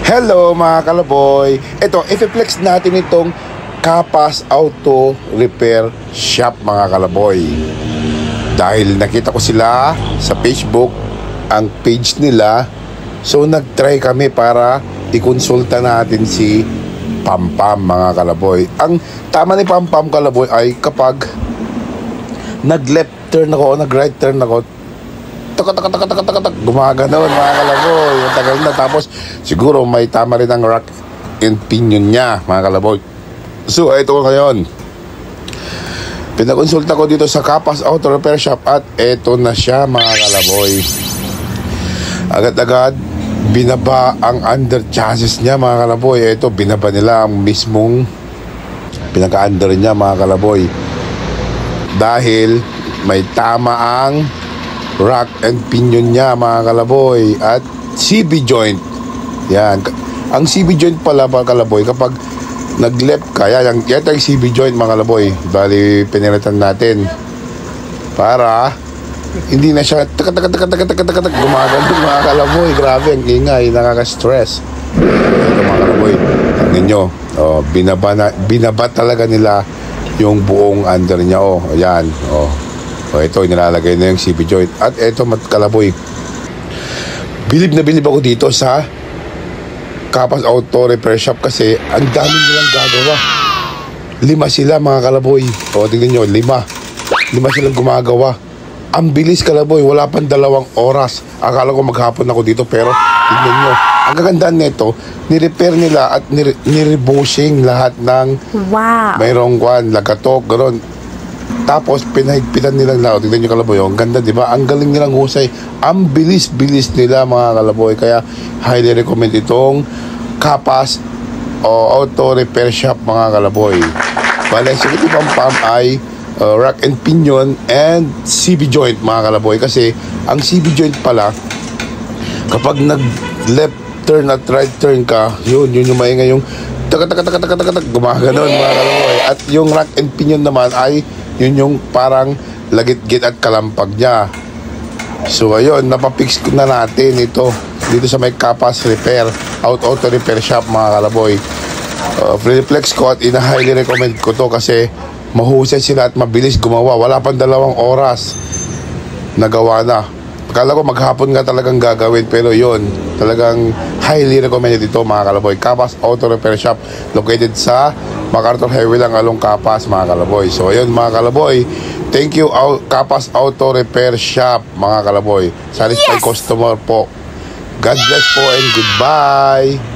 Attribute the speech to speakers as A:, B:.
A: Hello mga kalaboy. Ito, i-flex natin itong Kapas Auto Repair Shop mga kalaboy. Dahil nakita ko sila sa Facebook, ang page nila. So nag-try kami para i-consulta natin si Pampam mga kalaboy. Ang tama ni Pampam kalaboy ay kapag nag-left turn ako o nag-right turn ako, gumaganon mga kalaboy. Ang tagal na, tapos siguro may tama rin ang rack and pinion niya mga kalaboy. So ito ngayon, pinakonsulta ko dito sa Kapas Auto Repair Shop at ito na siya mga kalaboy. Agad-agad binaba ang under chassis niya mga kalaboy. Ito, binaba nila ang mismong pinaka-under niya mga kalaboy, dahil may tama ang rack and pinion niya mga kalaboy at CB joint. Yan, ang CB joint pala mga kalaboy, kapag nag-left ka, yan yung CB joint mga kalaboy. Bali, pinilitan natin para hindi na siya gumagano mga kalaboy. Grabe, ang ingay, nakaka-stress. Ito mga kalaboy, tingnan nyo, binaba talaga nila yung buong under niya. Ayan, ito, nilalagay na yung CB joint. At ito mga kalaboy, bilib na bilib ako dito sa Kapas Auto Repair Shop kasi ang dami nilang gagawa. 5 sila mga kalaboy. Tingnan nyo, 5 silang gumagawa. Ang bilis kalaboy, wala pang 2 oras. Akala ko maghapon ako dito, pero tingnan nyo, ang kagandaan nito, ni-repair nila at ni-rebushing lahat ng mayroong lagatok, gano'n. Tapos pinahigpitan nilang lahat. Tingnan nyo kalaboy, ang ganda, di ba? Ang galing nilang husay. Ang bilis-bilis nila mga kalaboy. Kaya highly recommend itong Kapas Auto Repair Shop mga kalaboy. Bale, sige, Pampam ay rack and pinion and CB joint mga kalaboy. Kasi ang CB joint pala, kapag nag left turn at right turn ka, yun yung maingay, yung gumaganon mga kalaboy. At yung rack and pinion naman ay yun yung parang lagit-git at kalampag niya. So ayun, napapix na natin ito dito sa may Kapas Auto Repair Shop mga kalaboy. Reflex ko at ina-highly recommend ko to kasi mahusay sila at mabilis gumawa. Wala pang 2 oras nagawa na. Akala ko maghapon nga talagang gagawin, pero yun, talagang highly recommended ito mga kalaboy. Kapas Auto Repair Shop, located sa MacArthur Highway lang, Along Kapas mga kalaboy. So ayun mga kalaboy, thank you Kapas Auto Repair Shop mga kalaboy. Satisfied customer po. God bless po and goodbye.